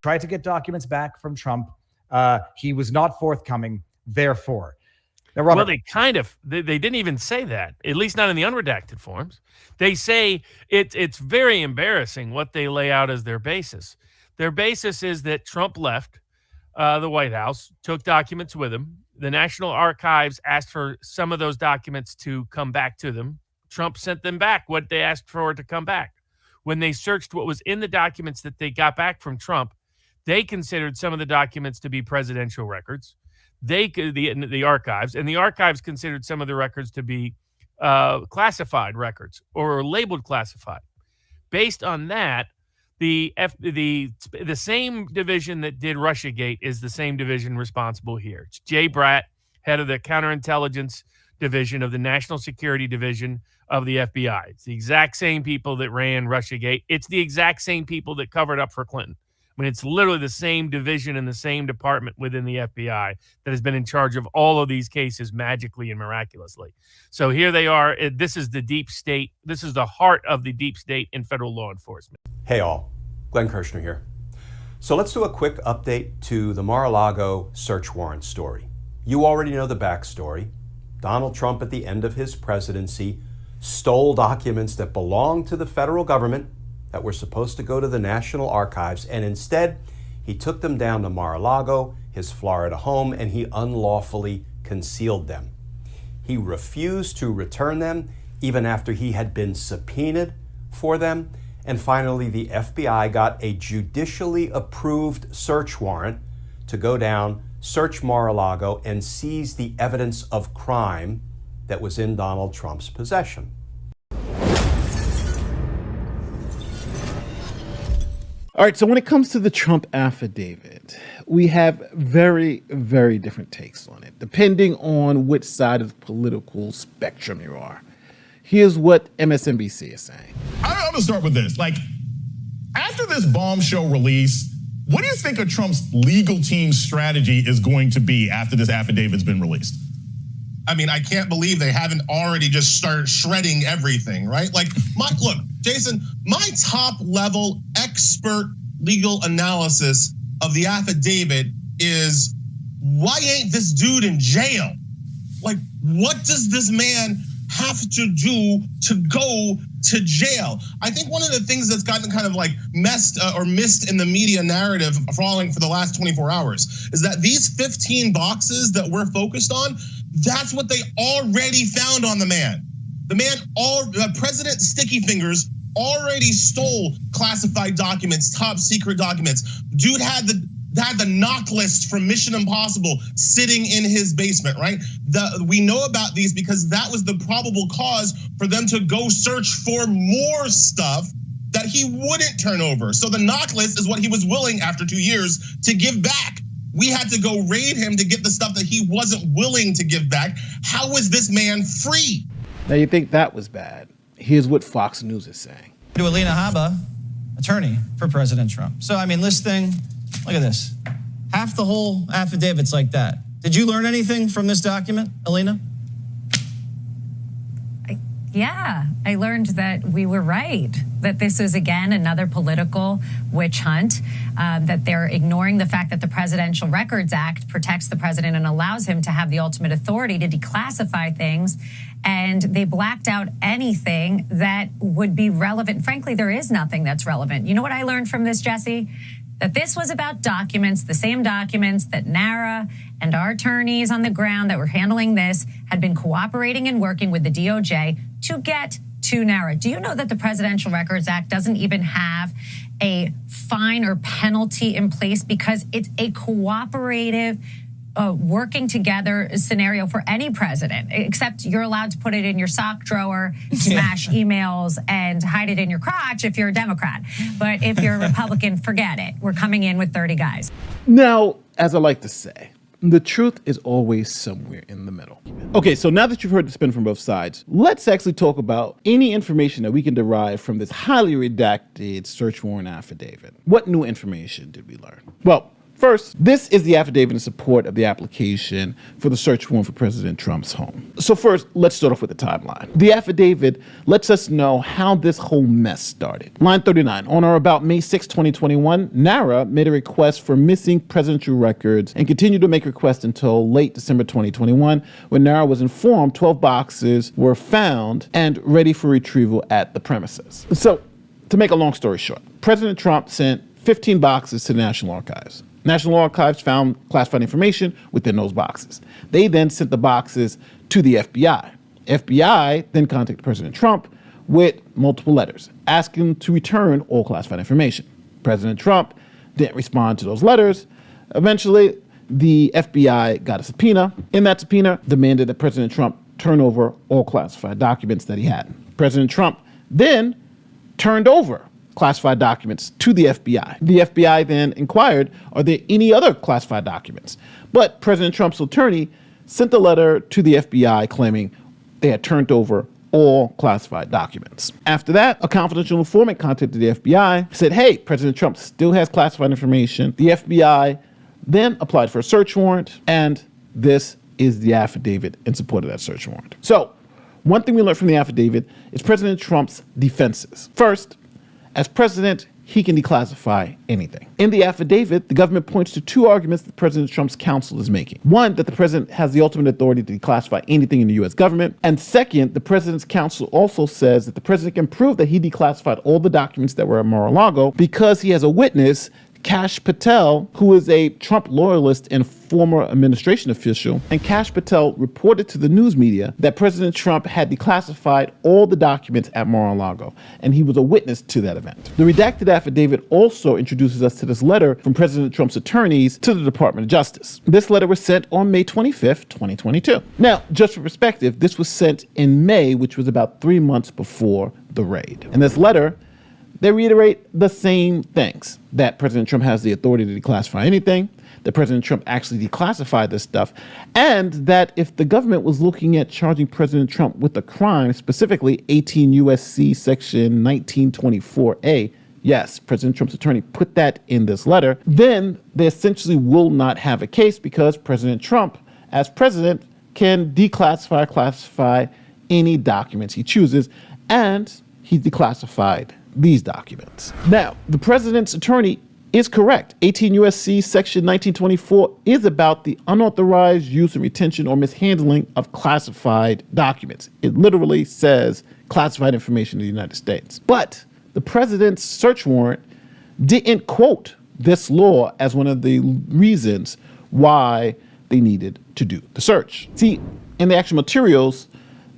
tried to get documents back from Trump. He was not forthcoming, therefore. Now, Robert, well, they didn't even say that, at least not in the unredacted forms. They say it's very embarrassing what they lay out as their basis. Their basis is that Trump left the White House, took documents with him. The National Archives asked for some of those documents to come back to them. Trump sent them back what they asked for to come back. When they searched what was in the documents that they got back from Trump, they considered some of the documents to be presidential records. The archives, and the archives considered some of the records to be classified records or labeled classified. Based on that, the same division that did Russiagate is the same division responsible here. It's Jay Bratt, head of the counterintelligence division of the National Security Division of the FBI. It's the exact same people that ran Russiagate. It's the exact same people that covered up for Clinton. I mean, it's literally the same division and the same department within the FBI that has been in charge of all of these cases magically and miraculously. So here they are. This is the deep state. This is the heart of the deep state in federal law enforcement. Hey all, Glenn Kirshner here. So let's do a quick update to the Mar-a-Lago search warrant story. You already know the backstory. Donald Trump, at the end of his presidency, stole documents that belonged to the federal government that were supposed to go to the National Archives, and instead he took them down to Mar-a-Lago, his Florida home, and he unlawfully concealed them. He refused to return them even after he had been subpoenaed for them. And finally, the FBI got a judicially approved search warrant to go down, search Mar-a-Lago, and seize the evidence of crime that was in Donald Trump's possession. All right, so when it comes to the Trump affidavit, we have very, very different takes on it, depending on which side of the political spectrum you are. Here's what MSNBC is saying. I'm going to start with this. After this bombshell release, what do you think of Trump's legal team's strategy is going to be after this affidavit's been released? I mean, I can't believe they haven't already just started shredding everything, right? Look, Jason, my top level expert legal analysis of the affidavit is, why ain't this dude in jail? What does this man have to do to go to jail? I think one of the things that's gotten kind of missed in the media narrative following for the last 24 hours is that these 15 boxes that we're focused on, that's what they already found on the man. President Sticky Fingers already stole classified documents, top secret documents. Dude had the knock list from Mission Impossible sitting in his basement, right? We know about these because that was the probable cause for them to go search for more stuff that he wouldn't turn over. So the knock list is what he was willing after 2 years to give back. We had to go raid him to get the stuff that he wasn't willing to give back. How is this man free? Now you think that was bad. Here's what Fox News is saying. To Alina Habba, attorney for President Trump. So, this thing, look at this. Half the whole affidavit's like that. Did you learn anything from this document, Alina? Yeah, I learned that we were right, that this is, again, another political witch hunt, that they're ignoring the fact that the Presidential Records Act protects the president and allows him to have the ultimate authority to declassify things, and they blacked out anything that would be relevant. Frankly, there is nothing that's relevant. You know what I learned from this, Jesse? That this was about documents, the same documents that NARA and our attorneys on the ground that were handling this had been cooperating and working with the DOJ to get to NARA. Do you know that the Presidential Records Act doesn't even have a fine or penalty in place because it's a cooperative working together scenario for any president, except you're allowed to put it in your sock drawer, smash emails, and hide it in your crotch if you're a Democrat. But if you're a Republican, forget it. We're coming in with 30 guys. Now, as I like to say, the truth is always somewhere in the middle. Okay, so now that you've heard the spin from both sides, let's actually talk about any information that we can derive from this highly redacted search warrant affidavit. What new information did we learn? Well, First, this is the affidavit in support of the application for the search warrant for President Trump's home. So first, let's start off with the timeline. The affidavit lets us know how this whole mess started. Line 39, on or about May 6, 2021, NARA made a request for missing presidential records and continued to make requests until late December 2021, when NARA was informed 12 boxes were found and ready for retrieval at the premises. So, to make a long story short, President Trump sent 15 boxes to the National Archives. National Archives found classified information within those boxes. They then sent the boxes to the FBI. FBI then contacted President Trump with multiple letters asking him to return all classified information. President Trump didn't respond to those letters. Eventually, the FBI got a subpoena. In that subpoena, demanded that President Trump turn over all classified documents that he had. President Trump then turned over classified documents to the FBI. The FBI then inquired, are there any other classified documents? But President Trump's attorney sent a letter to the FBI claiming they had turned over all classified documents. After that, a confidential informant contacted the FBI, said, hey, President Trump still has classified information. The FBI then applied for a search warrant, and this is the affidavit in support of that search warrant. So, one thing we learned from the affidavit is President Trump's defenses. First, as president, he can declassify anything. In the affidavit, the government points to two arguments that President Trump's counsel is making. One, that the president has the ultimate authority to declassify anything in the U.S. government. And second, the president's counsel also says that the president can prove that he declassified all the documents that were at Mar-a-Lago because he has a witness, Kash Patel, who is a Trump loyalist and former administration official. And Kash Patel reported to the news media that President Trump had declassified all the documents at Mar-a-Lago, and he was a witness to that event. The redacted affidavit also introduces us to this letter from President Trump's attorneys to the Department of Justice. This letter was sent on May 25th, 2022. Now, just for perspective, this was sent in May, which was about 3 months before the raid. In this letter, they reiterate the same things, that President Trump has the authority to declassify anything, that President Trump actually declassified this stuff, and that if the government was looking at charging President Trump with a crime, specifically 18 Usc Section 1924A, yes, President Trump's attorney put that in this letter, then they essentially will not have a case because President Trump, as president, can declassify, classify any documents he chooses, and he's declassified these documents. Now, the president's attorney is correct. 18 Usc Section 1924 is about the unauthorized use and retention or mishandling of classified documents. It literally says classified information in the United States. But the president's search warrant didn't quote this law as one of the reasons why they needed to do the search. See, in the actual materials,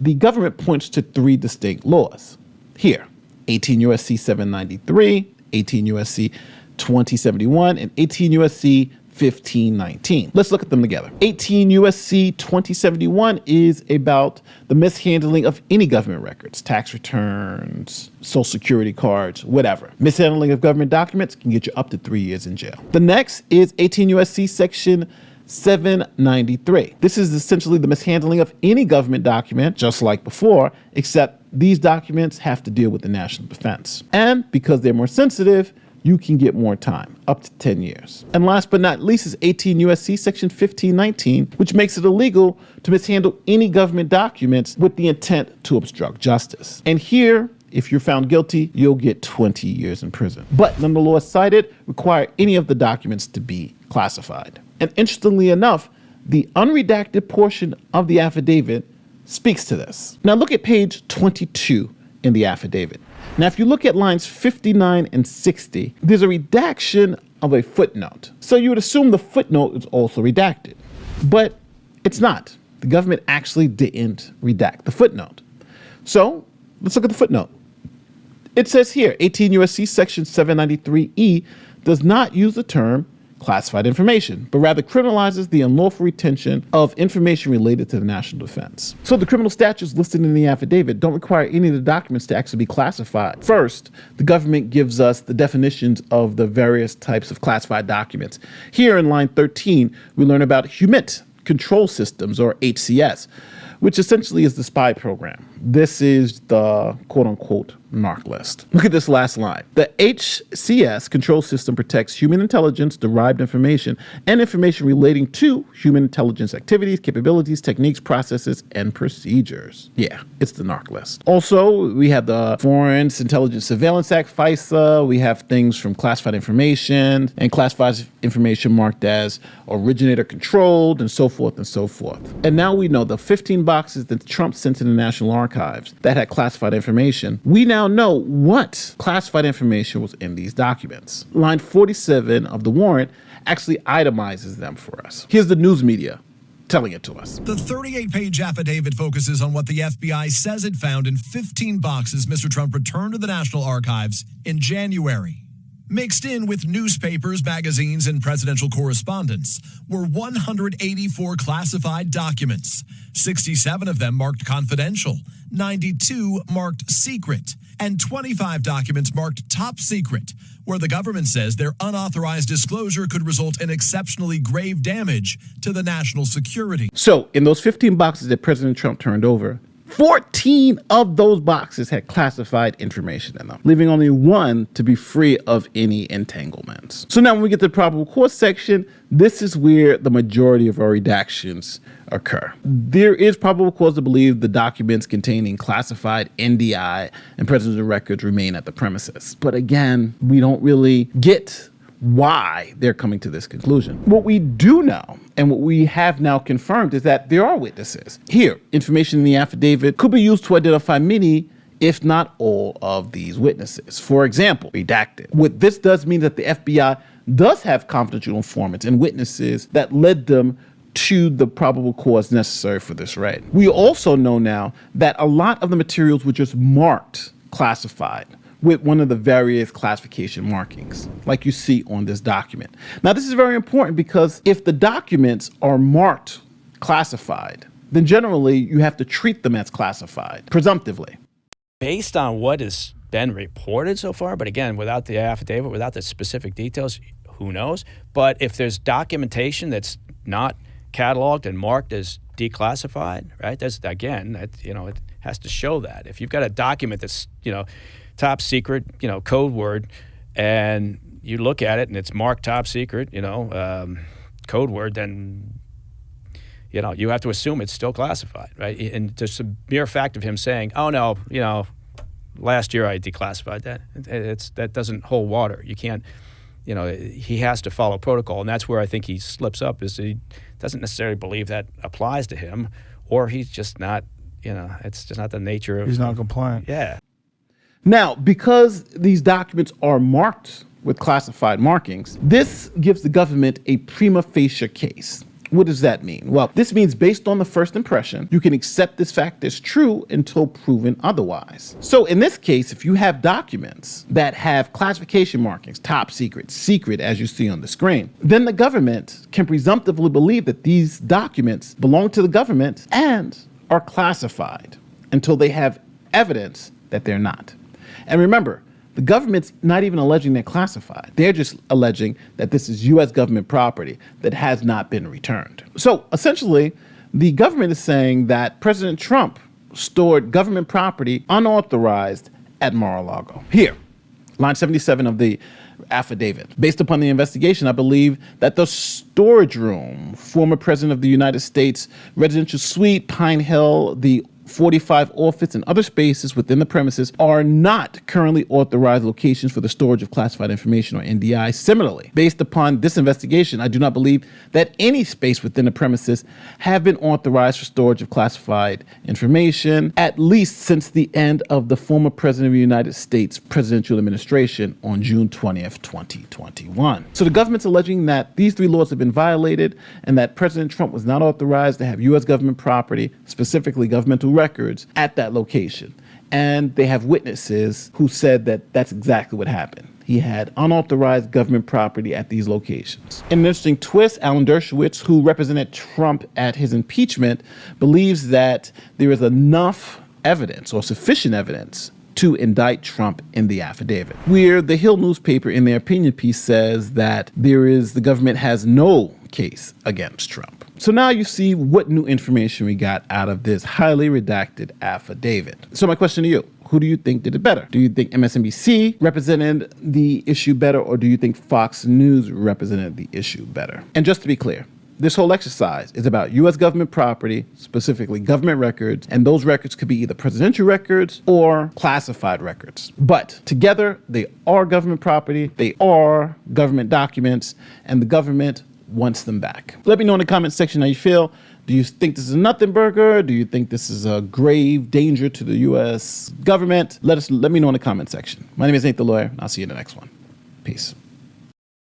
the government points to three distinct laws. Here, 18 USC 793, 18 USC 2071, and 18 USC 1519. Let's look at them together. 18 USC 2071 is about the mishandling of any government records, tax returns, social security cards, whatever. Mishandling of government documents can get you up to 3 years in jail. The next is 18 USC Section 793. This is essentially the mishandling of any government document, just like before, except these documents have to deal with the national defense. And because they're more sensitive, you can get more time, up to 10 years. And last but not least is 18 USC Section 1519, which makes it illegal to mishandle any government documents with the intent to obstruct justice. And here, if you're found guilty, you'll get 20 years in prison. But none of the laws cited require any of the documents to be classified. And interestingly enough, the unredacted portion of the affidavit speaks to this. Now look at page 22 in the affidavit. Now, if you look at lines 59 and 60, there's a redaction of a footnote. So you would assume the footnote is also redacted, but it's not. The government actually didn't redact the footnote. So let's look at the footnote. It says here, 18 USC Section 793E does not use the term classified information, but rather criminalizes the unlawful retention of information related to the national defense. So the criminal statutes listed in the affidavit don't require any of the documents to actually be classified. First, the government gives us the definitions of the various types of classified documents. Here in line 13, we learn about HUMINT control systems, or HCS, which essentially is the spy program. This is the quote-unquote narc list. Look at this last line. The HCS control system protects human intelligence-derived information and information relating to human intelligence activities, capabilities, techniques, processes, and procedures. Yeah, it's the narc list. Also, we have the Foreign Intelligence Surveillance Act, FISA. We have things from classified information and classified information marked as originator-controlled and so forth and so forth. And now we know the 15 boxes that Trump sent to the National Archives that had classified information. We now know what classified information was in these documents. Line 47 of the warrant actually itemizes them for us. Here's the news media telling it to us. The 38-page affidavit focuses on what the FBI says it found in 15 boxes Mr. Trump returned to the National Archives in January. Mixed in with newspapers, magazines, and presidential correspondence were 184 classified documents. 67 of them marked confidential, 92 marked secret, and 25 documents marked top secret, where the government says their unauthorized disclosure could result in exceptionally grave damage to the national security. So in those 15 boxes that President Trump turned over, 14 of those boxes had classified information in them, leaving only one to be free of any entanglements. So now when we get to the probable cause section, this is where the majority of our redactions occur. There is probable cause to believe the documents containing classified NDI and presidential records remain at the premises. But again, we don't really get why they're coming to this conclusion. What we do know, and what we have now confirmed, is that there are witnesses. Here, information in the affidavit could be used to identify many, if not all, of these witnesses. For example, redacted. What this does mean that the FBI does have confidential informants and witnesses that led them to the probable cause necessary for this raid. We also know now that a lot of the materials were just marked classified with one of the various classification markings, like you see on this document. Now, this is very important because if the documents are marked classified, then generally you have to treat them as classified, presumptively. Based on what has been reported so far, but again, without the affidavit, without the specific details, who knows? But if there's documentation that's not cataloged and marked as declassified, right? That's, again, it has to show that. If you've got a document that's, top secret, code word, and you look at it and it's marked top secret, code word, then, you have to assume it's still classified, right? And just the mere fact of him saying, oh no, last year I declassified that, that doesn't hold water. You can't, he has to follow protocol. And that's where I think he slips up, is he doesn't necessarily believe that applies to him, or he's just not, it's just not the nature of. He's not compliant. Yeah. Now, because these documents are marked with classified markings, this gives the government a prima facie case. What does that mean? Well, this means based on the first impression, you can accept this fact as true until proven otherwise. So in this case, if you have documents that have classification markings, top secret, secret, as you see on the screen, then the government can presumptively believe that these documents belong to the government and are classified until they have evidence that they're not. And remember, the government's not even alleging they're classified. They're just alleging that this is U.S. government property that has not been returned. So essentially, the government is saying that President Trump stored government property unauthorized at Mar-a-Lago. Here, line 77 of the affidavit. Based upon the investigation, I believe that the storage room, former President of the United States residential suite, Pine Hill, the 45 office and other spaces within the premises are not currently authorized locations for the storage of classified information, or NDI. Similarly, based upon this investigation, I do not believe that any space within the premises have been authorized for storage of classified information, at least since the end of the former President of the United States presidential administration on June 20th, 2021. So the government's alleging that these three laws have been violated and that President Trump was not authorized to have U.S. government property, specifically governmental records, at that location. And they have witnesses who said that that's exactly what happened. He had unauthorized government property at these locations. In an interesting twist, Alan Dershowitz, who represented Trump at his impeachment, believes that there is enough evidence or sufficient evidence to indict Trump in the affidavit. Where the Hill newspaper in their opinion piece says that the government has no case against Trump. So now you see what new information we got out of this highly redacted affidavit. So my question to you, who do you think did it better? Do you think MSNBC represented the issue better, or do you think Fox News represented the issue better? And just to be clear, this whole exercise is about U.S. government property, specifically government records, and those records could be either presidential records or classified records. But together, they are government property, they are government documents, and the government wants them back. Let me know in the comment section how you feel. Do you think this is a nothing burger? Do you think this is a grave danger to the U.S. government? Let me know in the comment section. My name is Nate the Lawyer, and I'll see you in the next one. Peace.